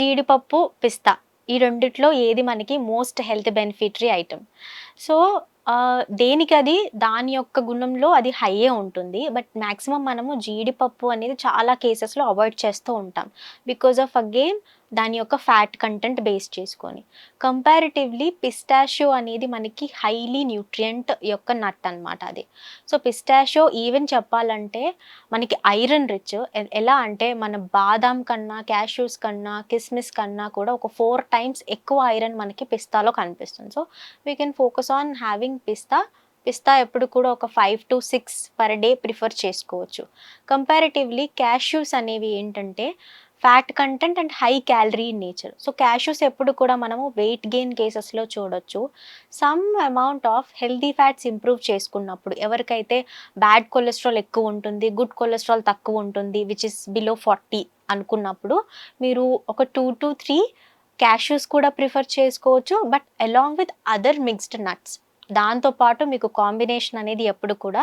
జీడిపప్పు, పిస్తా ఈ రెండిట్లో ఏది మనకి most health beneficiary item. So, దేనికది దాని యొక్క గుణంలో అది హైయే ఉంటుంది. బట్ మాక్సిమం మనము జీడిపప్పు అనేది చాలా కేసెస్‌లో అవాయిడ్ చేస్తూ ఉంటాం. బికాజ్ ఆఫ్ అగైన్ దాని యొక్క ఫ్యాట్ కంటెంట్ బేస్ చేసుకొని. కంపారిటివ్‌లీ పిస్టాషియో అనేది మనకి హైలీ న్యూట్రియంట్ యొక్క నట్ అనమాట అది. సో, పిస్టాషియో ఈవెన్ చెప్పాలంటే మనకి ఐరన్ రిచ్. ఎలా అంటే మన బాదాం కన్నా, క్యాష్యూస్ కన్నా, కిస్మిస్ కన్నా కూడా ఒక 4 టైమ్స్ ఎక్కువ ఐరన్ మనకి పిస్తాలో కనిపిస్తుంది. So, we can focus on having pista. Pista ఎప్పుడు కూడా ఒక 5-6 పర్ డే ప్రిఫర్ చేసుకోవచ్చు. కంపారిటివ్‌లీ క్యాష్యూస్ అనేవి ఏంటంటే fat content and high calorie in nature. So, cashews ఎప్పుడు కూడా మనము వెయిట్ గెయిన్ కేసెస్‌లో చూడొచ్చు. Some amount of healthy fats improve చేసుకున్నప్పుడు ఎవరికైతే బ్యాడ్ కొలెస్ట్రాల్ ఎక్కువ ఉంటుంది, గుడ్ కొలెస్ట్రాల్ తక్కువ ఉంటుంది, విచ్ ఇస్ బిలో 40 అనుకున్నప్పుడు మీరు ఒక 2-3 క్యాష్యూస్ కూడా ప్రిఫర్ చేసుకోవచ్చు. But along with other mixed nuts. దాంతో పాటు మీకు కాంబినేషన్ అనేది ఎప్పుడు కూడా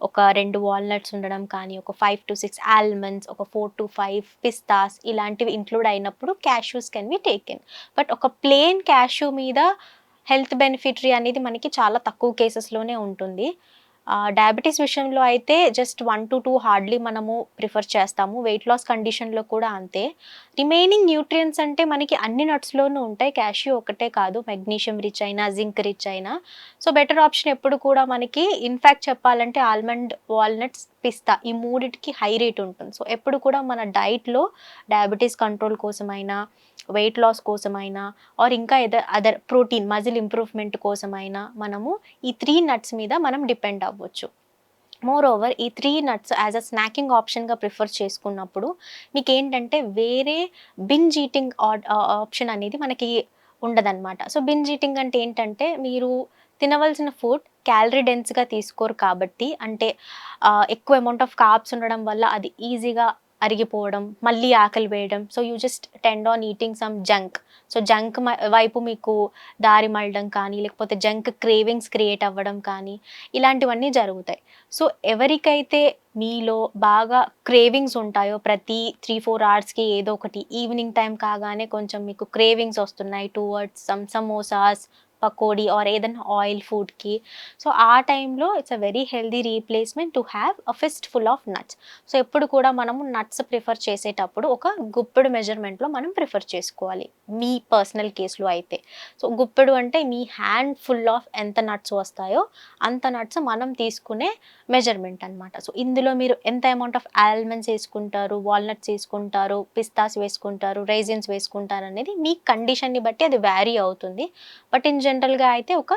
ఒక 2 వాల్‌నట్స్ ఉండడం కానీ, ఒక 5-6 ఆల్మండ్స్, ఒక 4-5 పిస్తాస్ ఇలాంటివి ఇంక్లూడ్ అయినప్పుడు cashews can be taken. But ఒక ప్లెయిన్ క్యాష్యూ మీద హెల్త్ బెనిఫిటరీ అనేది మనకి చాలా తక్కువ కేసెస్‌లోనే ఉంటుంది. డయాబెటిస్ విషయంలో అయితే జస్ట్ 1-2 హార్డ్లీ మనము ప్రిఫర్ చేస్తాము. వెయిట్ లాస్ కండిషన్‌లో కూడా అంతే. రిమైనింగ్ న్యూట్రియంట్స్ అంటే మనకి అన్ని నట్స్‌లోనూ ఉంటాయి. క్యాష్యూ ఒకటే కాదు, మెగ్నీషియం రిచ్ అయినా, జింక్ రిచ్ అయినా. సో, బెటర్ ఆప్షన్ ఎప్పుడు కూడా మనకి ఇన్‌ఫాక్ట్ చెప్పాలంటే ఆల్మండ్, వాల్‌నట్స్, పిస్తా ఈ మూడిటికి హై రేట్ ఉంటుంది. సో, ఎప్పుడు కూడా మన డైట్‌లో డయాబెటిస్ కంట్రోల్ కోసమైనా, వెయిట్ లాస్ కోసమైనా ఆర్ ఇంకా అదర్ ప్రోటీన్, మజిల్ ఇంప్రూవ్‌మెంట్ కోసమైనా మనము ఈ 3 నట్స్ మీద మనం డిపెండ్ అవ్వచ్చు. మోర్ ఓవర్ ఈ 3 నట్స్ యాజ్ అ స్నాకింగ్ ఆప్షన్‌గా ప్రిఫర్ చేసుకున్నప్పుడు మీకేంటంటే వేరే బింజ్ ఈటింగ్ ఆప్షన్ అనేది మనకి ఉండదనమాట. సో, బింజ్ ఈటింగ్ అంటే ఏంటంటే మీరు తినవలసిన ఫుడ్ క్యాలరీ డెన్స్‌గా తీసుకోరు కాబట్టి అంటే ఎక్కువ అమౌంట్ ఆఫ్ కార్బ్స్ ఉండడం వల్ల అది ఈజీగా అరిగిపోవడం, మళ్ళీ ఆకలి వేయడం. So, you just tend on eating some junk. So, junk వైపు మీకు దారి మళ్ళడం కానీ, లేకపోతే జంక్ క్రేవింగ్స్ క్రియేట్ అవ్వడం కానీ, ఇలాంటివన్నీ జరుగుతాయి. సో, ఎవరికైతే మీలో బాగా క్రేవింగ్స్ ఉంటాయో ప్రతి 3-4 అవర్స్‌కి ఏదో ఒకటి ఈవినింగ్ టైమ్ కాగానే కొంచెం మీకు క్రేవింగ్స్ వస్తున్నాయి towards some samosas, pakodi or ఏదైనా ఆయిల్ ఫుడ్‌కి. సో, ఆ టైంలో it's a very healthy replacement to have a fist full of nuts. So, ఎప్పుడు కూడా మనము నట్స్ ప్రిఫర్ చేసేటప్పుడు ఒక గుప్పెడు మెజర్‌మెంట్‌లో మనం ప్రిఫర్ చేసుకోవాలి. మీ పర్సనల్ కేస్‌లో అయితే. సో, గుప్పెడు అంటే మీ హ్యాండ్ ఫుల్ ఆఫ్ ఎంత నట్స్ వస్తాయో అంత నట్స్ మనం తీసుకునే మెజర్‌మెంట్ అనమాట. సో, ఇందులో మీరు ఎంత అమౌంట్ ఆఫ్ ఆల్మండ్స్ వేసుకుంటారు, వాల్‌నట్స్ వేసుకుంటారు, పిస్తాస్ వేసుకుంటారు, రైజిన్స్ వేసుకుంటారు అనేది మీ కండిషన్‌ని బట్టి అది వ్యారీ అవుతుంది. బట్ ఇన్ జనరల్‌గా అయితే ఒక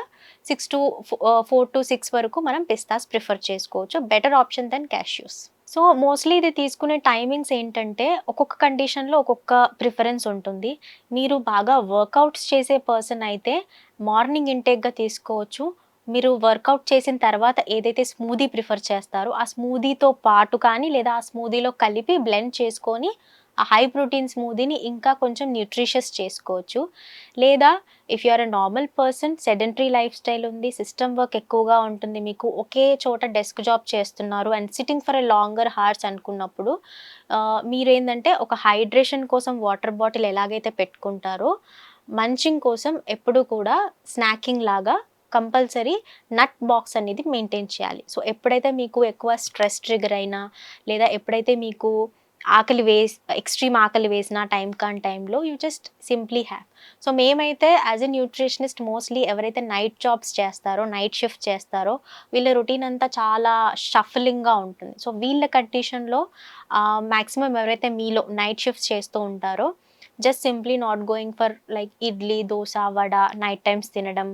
4-6 వరకు మనం పిస్తాస్ ప్రిఫర్ చేసుకోవచ్చు. Better option then cashews. So, mostly ఇది తీసుకునే టైమింగ్స్ ఏంటంటే ఒక్కొక్క కండిషన్‌లో ఒక్కొక్క ప్రిఫరెన్స్ ఉంటుంది. మీరు బాగా వర్కౌట్స్ చేసే పర్సన్ అయితే మార్నింగ్ ఇంటేక్‌గా తీసుకోవచ్చు. మీరు వర్కౌట్ చేసిన తర్వాత ఏదైతే స్మూదీ ప్రిఫర్ చేస్తారో ఆ స్మూదీతో పాటు కానీ లేదా ఆ స్మూదీలో కలిపి బ్లెండ్ చేసుకొని ఆ హై ప్రోటీన్ స్మూదీని ఇంకా కొంచెం న్యూట్రిషియస్ చేసుకోవచ్చు. లేదా if you are a normal person, sedentary life style ఉంది, సిస్టమ్ వర్క్ ఎక్కువగా ఉంటుంది, మీకు ఒకే చోట డెస్క్ జాబ్ చేస్తున్నారు and sitting for a longer hours అనుకున్నప్పుడు మీరేందంటే ఒక హైడ్రేషన్ కోసం వాటర్ బాటిల్ ఎలాగైతే పెట్టుకుంటారో మంచింగ్ కోసం ఎప్పుడు కూడా స్నాకింగ్ లాగా కంపల్సరీ నట్ బాక్స్ అనేది మెయింటైన్ చేయాలి. సో, ఎప్పుడైతే మీకు ఎక్కువ స్ట్రెస్ ట్రిగర్ అయినా లేదా ఎప్పుడైతే మీకు ఎక్స్‌ట్రీమ్ ఆకలి వేసిన టైంలో you just simply have. So, మేమైతే యాజ్ ఎ న్యూట్రిషనిస్ట్ మోస్ట్‌లీ ఎవరైతే నైట్ జాబ్స్ చేస్తారో, నైట్ షిఫ్ట్ చేస్తారో వీళ్ళ రొటీన్ అంతా చాలా షఫలింగ్‌గా ఉంటుంది. సో, వీళ్ళ కండిషన్‌లో మాక్సిమం ఎవరైతే మీలో నైట్ షిఫ్ట్స్ చేస్తూ ఉంటారో just simply not going for like idli, dosa, vada night times తినడం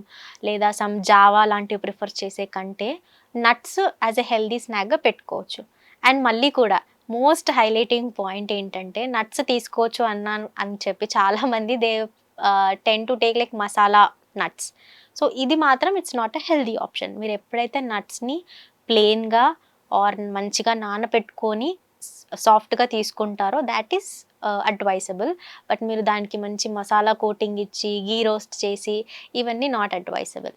లేదా సమ్ జావా లాంటివి ప్రిఫర్ చేసే కంటే నట్స్ యాజ్ ఎ హెల్తీ స్నాక్‌గా పెట్టుకోవచ్చు. అండ్ మళ్ళీ కూడా మోస్ట్ హైలైటింగ్ పాయింట్ ఏంటంటే నట్స్ తీసుకోవచ్చు అన్నాను అని చెప్పి చాలామంది ten to take like masala nuts. So, ఇది మాత్రం it's not a healthy option. మీరు ఎప్పుడైతే నట్స్‌ని ప్లెయిన్‌గా ఆర్ మంచిగా నానబెట్టుకొని సాఫ్ట్‌గా తీసుకుంటారో దాట్ ఈస్ అడ్వైజబుల్. బట్ మీరు దానికి మంచి మసాలా కోటింగ్ ఇచ్చి, ఘీ రోస్ట్ చేసి ఇవన్నీ నాట్ అడ్వైజబుల్.